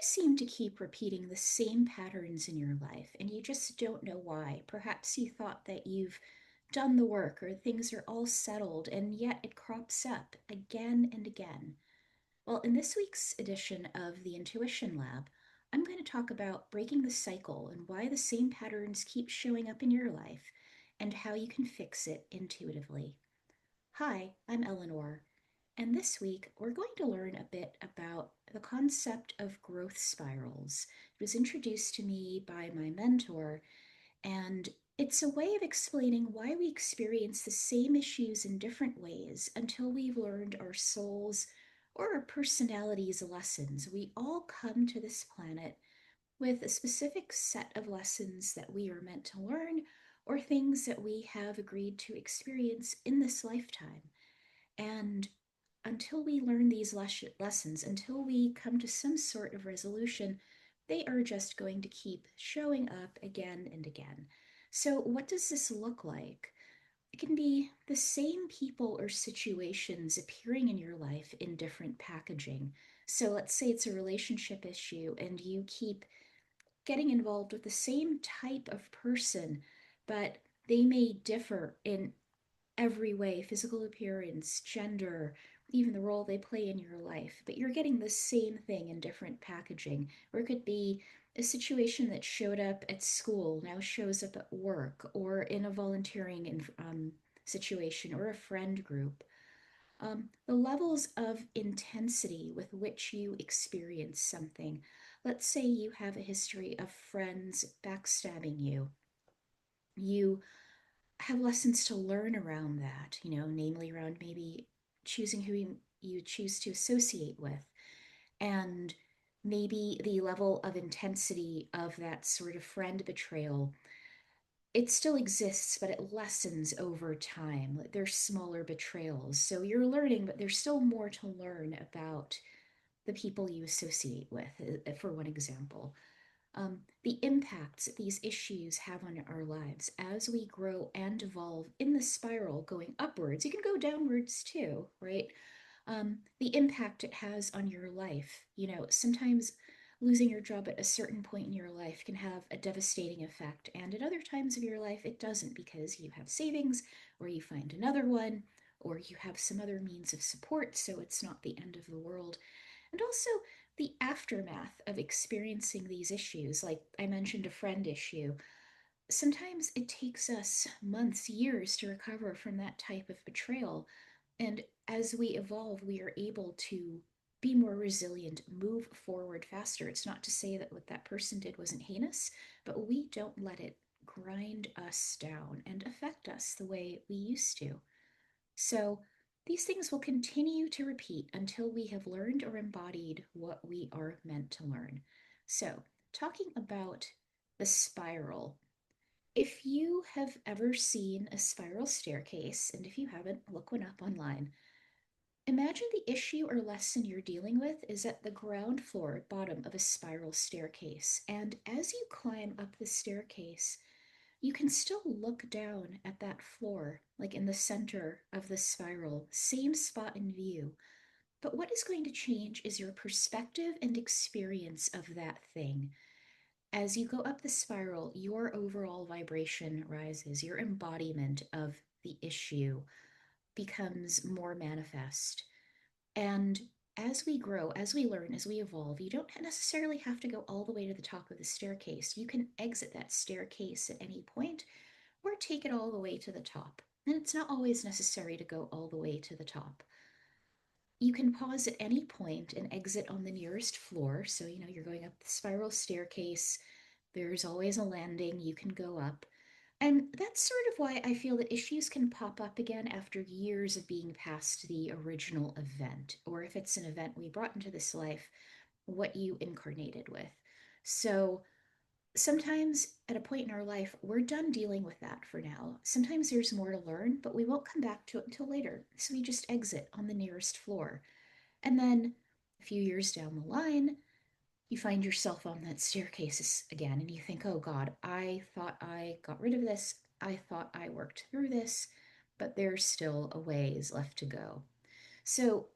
seem to keep repeating the same patterns in your life and you just don't know why? Perhaps you thought that you've done the work or things are all settled, and yet it crops up again and again. Well, in this week's edition of the Intuition Lab, I'm going to talk about breaking the cycle and why the same patterns keep showing up in your life and how you can fix it intuitively. Hi, I'm Eleanor, and this week we're going to learn a bit about the concept of growth spirals. It was introduced to me by my mentor, and it's a way of explaining why we experience the same issues in different ways until we've learned our souls or our personalities' lessons. We all come to this planet with a specific set of lessons that we are meant to learn or things that we have agreed to experience in this lifetime. And until we learn these lessons, until we come to some sort of resolution, they are just going to keep showing up again and again. So, what does this look like? It can be the same people or situations appearing in your life in different packaging. So, let's say it's a relationship issue and you keep getting involved with the same type of person, but they may differ in every way: physical appearance, gender, even the role they play in your life. But you're getting the same thing in different packaging. Or it could be a situation that showed up at school now shows up at work or in a volunteering situation or a friend group. The levels of intensity with which you experience something. Let's say you have a history of friends backstabbing you. You have lessons to learn around that, namely around maybe choosing who you choose to associate with, and maybe the level of intensity of that sort of friend betrayal. It still exists, but it lessens over time. Like, there's smaller betrayals. So you're learning, but there's still more to learn about the people you associate with, for one example. The impacts that these issues have on our lives as we grow and evolve in the spiral going upwards. You can go downwards too, right? The impact it has on your life. Sometimes losing your job at a certain point in your life can have a devastating effect, and at other times of your life, it doesn't, because you have savings, or you find another one, or you have some other means of support, so it's not the end of the world. And also the aftermath of experiencing these issues, like I mentioned, a friend issue. Sometimes it takes us months, years to recover from that type of betrayal. And as we evolve, we are able to be more resilient, move forward faster. It's not to say that what that person did wasn't heinous, but we don't let it grind us down and affect us the way we used to. So these things will continue to repeat until we have learned or embodied what we are meant to learn. So, talking about the spiral, if you have ever seen a spiral staircase, and if you haven't, look one up online. Imagine the issue or lesson you're dealing with is at the ground floor, bottom of a spiral staircase. And as you climb up the staircase, you can still look down at that floor, like in the center of the spiral, same spot in view. But what is going to change is your perspective and experience of that thing. As you go up the spiral, your overall vibration rises, your embodiment of the issue becomes more manifest. And as we grow, as we learn, as we evolve, you don't necessarily have to go all the way to the top of the staircase. You can exit that staircase at any point or take it all the way to the top. And it's not always necessary to go all the way to the top. You can pause at any point and exit on the nearest floor. So, you're going up the spiral staircase, there's always a landing, you can go up. And that's sort of why I feel that issues can pop up again after years of being past the original event, or if it's an event we brought into this life, what you incarnated with. So, sometimes at a point in our life, we're done dealing with that for now. Sometimes there's more to learn, but we won't come back to it until later. So we just exit on the nearest floor. And then a few years down the line, you find yourself on that staircase again, and you think, oh God, I thought I got rid of this. I thought I worked through this, but there's still a ways left to go. So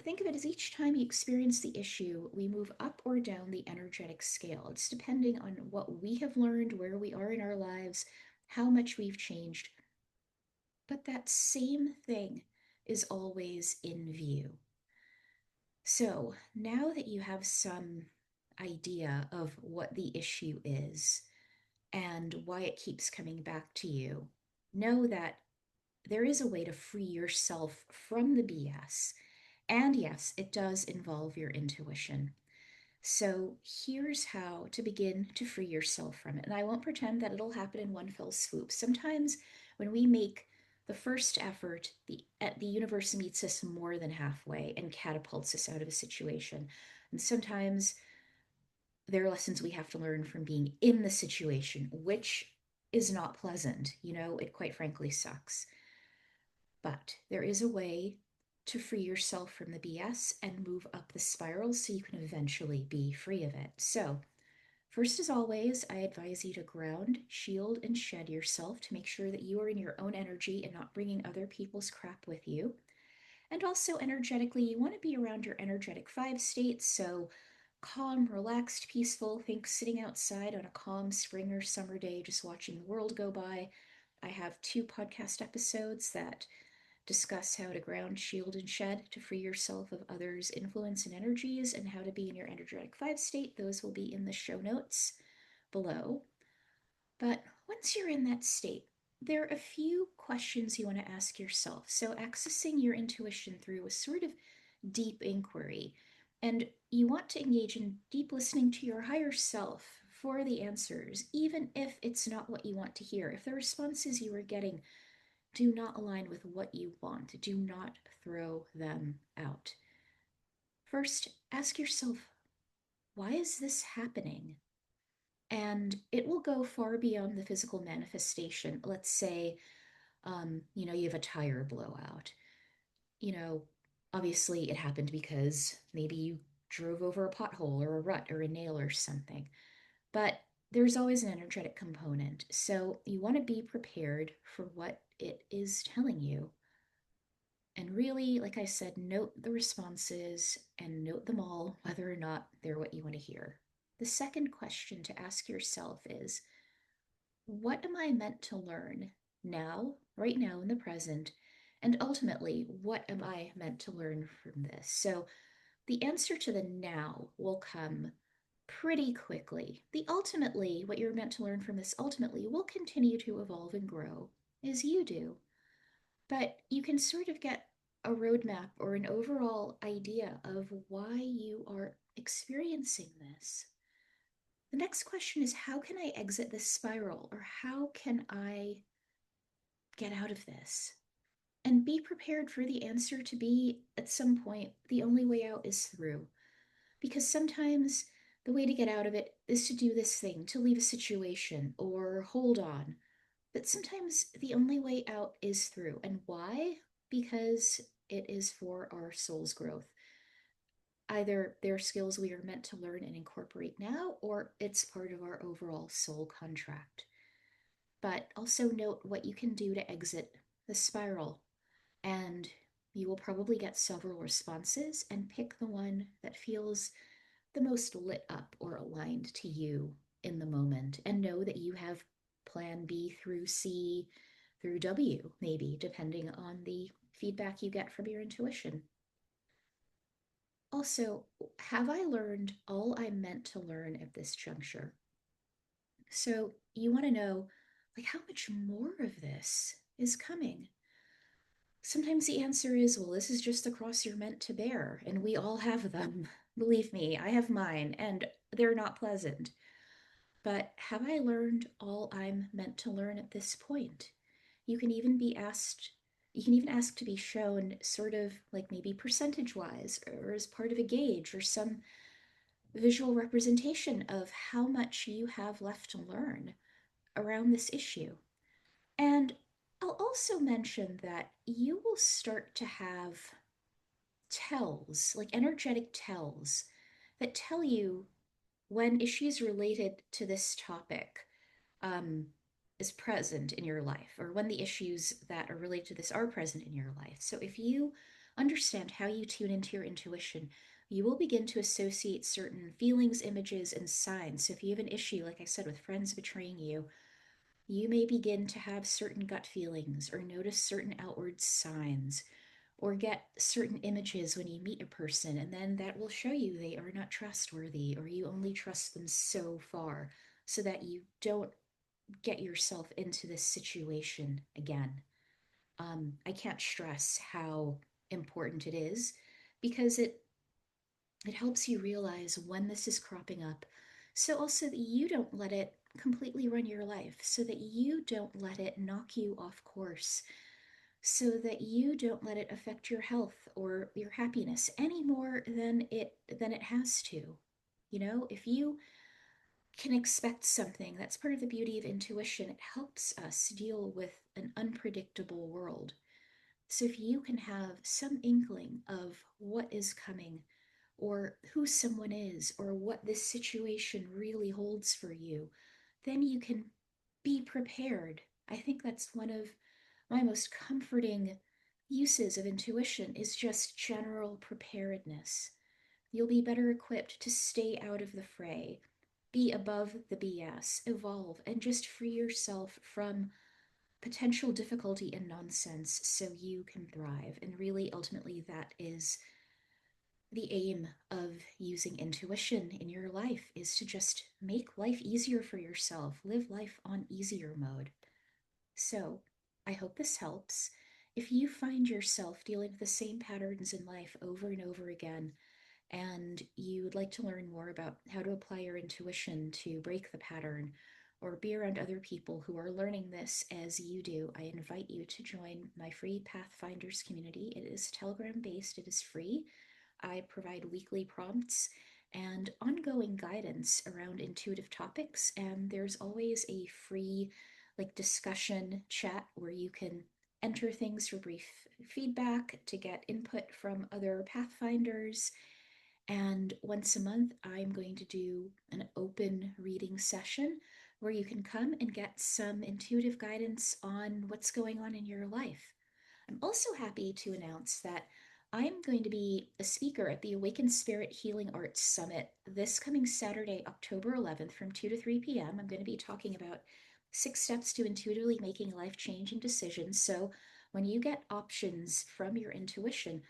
think of it as each time you experience the issue, we move up or down the energetic scale. It's depending on what we have learned, where we are in our lives, how much we've changed. But that same thing is always in view. So now that you have some idea of what the issue is and why it keeps coming back to you, know that there is a way to free yourself from the BS. And yes, it does involve your intuition. So here's how to begin to free yourself from it. And I won't pretend that it'll happen in one fell swoop. Sometimes when we make the first effort, the universe meets us more than halfway and catapults us out of a situation. And sometimes there are lessons we have to learn from being in the situation, which is not pleasant. It quite frankly sucks. But there is a way to free yourself from the BS and move up the spiral so you can eventually be free of it. So, first, as always, I advise you to ground, shield, and shed yourself to make sure that you are in your own energy and not bringing other people's crap with you. And also, energetically, you want to be around your energetic five states. So, calm, relaxed, peaceful. Think sitting outside on a calm spring or summer day, just watching the world go by. I have two podcast episodes that discuss how to ground, shield, and shed to free yourself of others' influence and energies, and how to be in your energetic five state. Those will be in the show notes below. But once you're in that state, there are a few questions you want to ask yourself. So, accessing your intuition through a sort of deep inquiry, and you want to engage in deep listening to your higher self for the answers, even if it's not what you want to hear. If the responses you are getting do not align with what you want, do not throw them out. First, ask yourself, why is this happening? And it will go far beyond the physical manifestation. Let's say, you have a tire blowout. You know, Obviously it happened because maybe you drove over a pothole or a rut or a nail or something. But there's always an energetic component. So you want to be prepared for what it is telling you. And really, like I said, note the responses and note them all, whether or not they're what you want to hear. The second question to ask yourself is, what am I meant to learn now, right now in the present? And ultimately, what am I meant to learn from this? So the answer to the now will come pretty quickly. The ultimately, what you're meant to learn from this ultimately will continue to evolve and grow as you do. But you can sort of get a roadmap or an overall idea of why you are experiencing this. The next question is, how can I exit this spiral, or how can I get out of this? And be prepared for the answer to be, at some point, the only way out is through. Because sometimes the way to get out of it is to do this thing, to leave a situation or hold on. But sometimes the only way out is through. And why? Because it is for our soul's growth. Either they're skills we are meant to learn and incorporate now, or it's part of our overall soul contract. But also note what you can do to exit the spiral. And you will probably get several responses, and pick the one that feels the most lit up or aligned to you in the moment. And know that you have plan B through C through W, maybe, depending on the feedback you get from your intuition. Also, have I learned all I'm meant to learn at this juncture? So you want to know, like, how much more of this is coming? Sometimes the answer is, well, this is just the cross you're meant to bear, and we all have them. Believe me, I have mine, and they're not pleasant. But have I learned all I'm meant to learn at this point? You can even be asked, you can even ask to be shown sort of like maybe percentage wise or as part of a gauge or some visual representation of how much you have left to learn around this issue. And I'll also mention that you will start to have tells, like energetic tells, that tell you when issues related to this topic um, is present in your life, or when the issues that are related to this are present in your life. So if you understand how you tune into your intuition, you will begin to associate certain feelings, images, and signs. So if you have an issue, like I said, with friends betraying you, you may begin to have certain gut feelings or notice certain outward signs or get certain images when you meet a person, and then that will show you they are not trustworthy or you only trust them so far so that you don't get yourself into this situation again. I can't stress how important it is because it helps you realize when this is cropping up, so also that you don't let it completely run your life, so that you don't let it knock you off course, so that you don't let it affect your health or your happiness any more than it has to. You know, if you can expect something, that's part of the beauty of intuition. It helps us deal with an unpredictable world. So if you can have some inkling of what is coming, or who someone is, or what this situation really holds for you, then you can be prepared. I think that's one of my most comforting uses of intuition is just general preparedness. You'll be better equipped to stay out of the fray, be above the BS, evolve, and just free yourself from potential difficulty and nonsense so you can thrive. And really, ultimately, that is the aim of using intuition in your life is to just make life easier for yourself, live life on easier mode. So, I hope this helps. If you find yourself dealing with the same patterns in life over and over again, and you would like to learn more about how to apply your intuition to break the pattern or be around other people who are learning this as you do, I invite you to join my free Pathfinders community. It is Telegram based, it is free. I provide weekly prompts and ongoing guidance around intuitive topics, and there's always a free discussion chat where you can enter things for brief feedback to get input from other pathfinders. And once a month, I'm going to do an open reading session where you can come and get some intuitive guidance on what's going on in your life. I'm also happy to announce that I am going to be a speaker at the Awakened Spirit Healing Arts Summit this coming Saturday, October 11th from 2 to 3 p.m. I'm going to be talking about 6 steps to intuitively making life changing decisions. So, when you get options from your intuition,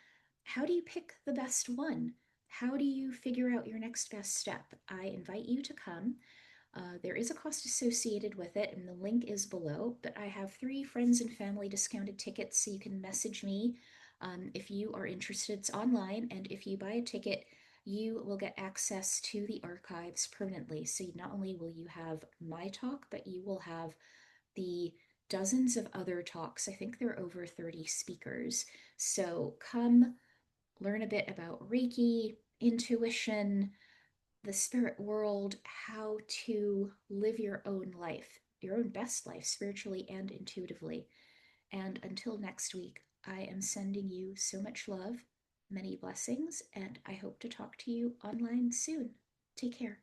how do you pick the best one? How do you figure out your next best step? I invite you to come. There is a cost associated with it, and the link is below. But I have 3 friends and family discounted tickets, so you can message me if you are interested. It's online, and if you buy a ticket, you will get access to the archives permanently. So not only will you have my talk, but you will have the dozens of other talks. I think there are over 30 speakers. So come learn a bit about Reiki, intuition, the spirit world, how to live your own life, your own best life, spiritually and intuitively. And until next week, I am sending you so much love, many blessings, and I hope to talk to you online soon. Take care.